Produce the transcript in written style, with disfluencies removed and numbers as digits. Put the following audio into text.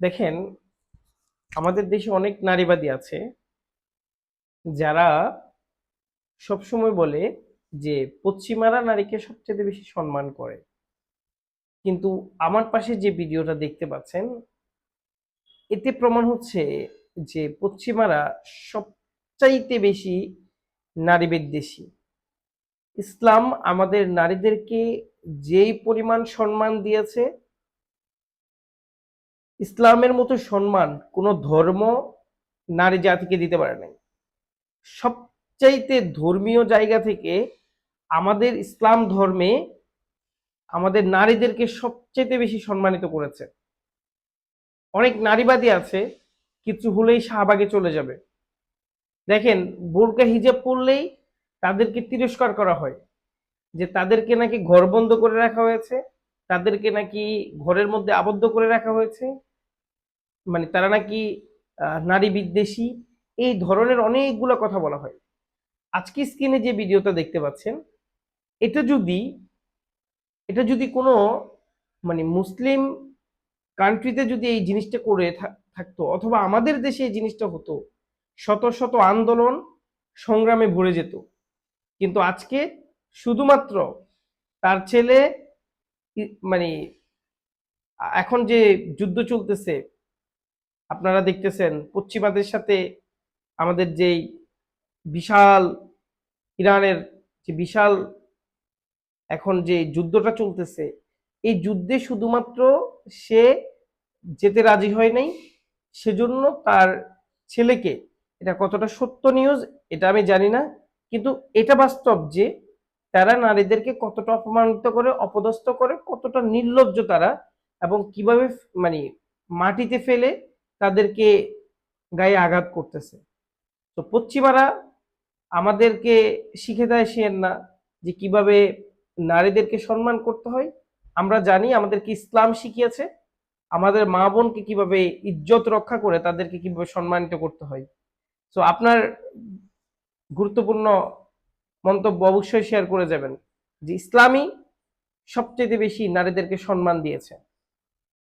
দেখেন, আমাদের দেশে অনেক নারীবাদী আছে যারা সবসময় বলে যে পশ্চিমারা নারীকে সবচেয়ে বেশি সম্মান করে। কিন্তু আমার পাশে যে ভিডিওটা দেখতে পাচ্ছেন, এতে প্রমাণ হচ্ছে যে পশ্চিমারা সবচাইতে বেশি নারী বিদ্বেষী। ইসলাম আমাদের নারীদেরকে যেই পরিমাণ সম্মান দিয়েছে, ইসলামের মতো সম্মান কোনো ধর্ম নারী জাতিকে দিতে পারে নাই। সবচাইতে ধর্মীয় জায়গা থেকে আমাদের ইসলাম ধর্মে আমাদের নারীদেরকে সবচেয়ে বেশি সম্মানিত করেছে। অনেক নারীবাদী আছে, কিছু হলেই শাহবাগে চলে যাবে। দেখেন, বোরকা হিজাব পরলেই তাদেরকে তিরস্কার করা হয়, যে তাদেরকে নাকি ঘর বন্ধ করে রাখা হয়েছে, তাদেরকে নাকি ঘরের মধ্যে আবদ্ধ করে রাখা হয়েছে, মানে তারা নাকি নারী বিদ্বেষী। এই ধরনের অনেকগুলো কথা বলা হয়। আজকে স্ক্রিনে যে ভিডিওটা দেখতে পাচ্ছেন, এটা যদি এটা যদি কোনো মানে মুসলিম কান্ট্রিতে যদি এই জিনিসটা করে থাকতো, অথবা আমাদের দেশে এই জিনিসটা হতো, শত শত আন্দোলন সংগ্রামে ভরে যেত। কিন্তু আজকে শুধুমাত্র তার ছেলে মানে এখন যে যুদ্ধ চলতেছে, আপনারা দেখতেছেন পশ্চিমাদের সাথে আমাদের যেই বিশাল ইরানের যে বিশাল এখন যে যুদ্ধটা চলতেছে, এই যুদ্ধে শুধুমাত্র সে যেতে রাজি হয় নাই, সেজন্য তার ছেলেকে, এটা কতটা সত্য নিউজ এটা আমি জানি না, কিন্তু এটা বাস্তব যে তারা নারীদেরকে কতটা অপমানিত করে, অপদস্থ করে, কতটা নির্লজ্জ তারা, এবং কিভাবে মানে মাটিতে ফেলে তাদেরকে গায়ে আঘাত করতেছে। তো পশ্চিমারা আমাদেরকে শিখে দেয় শেন না যে কিভাবে নারীদেরকে সম্মান করতে হয়। আমরা জানি, আমাদেরকে ইসলাম শিখিয়েছে আমাদের মা বোনকে কিভাবে ইজ্জত রক্ষা করে তাদেরকে কিভাবে সম্মানিত করতে হয়। তো আপনার গুরুত্বপূর্ণ মন্তব্য অবশ্যই শেয়ার করে যাবেন যে ইসলামই সবচেয়ে বেশি নারীদেরকে সম্মান দিয়েছে।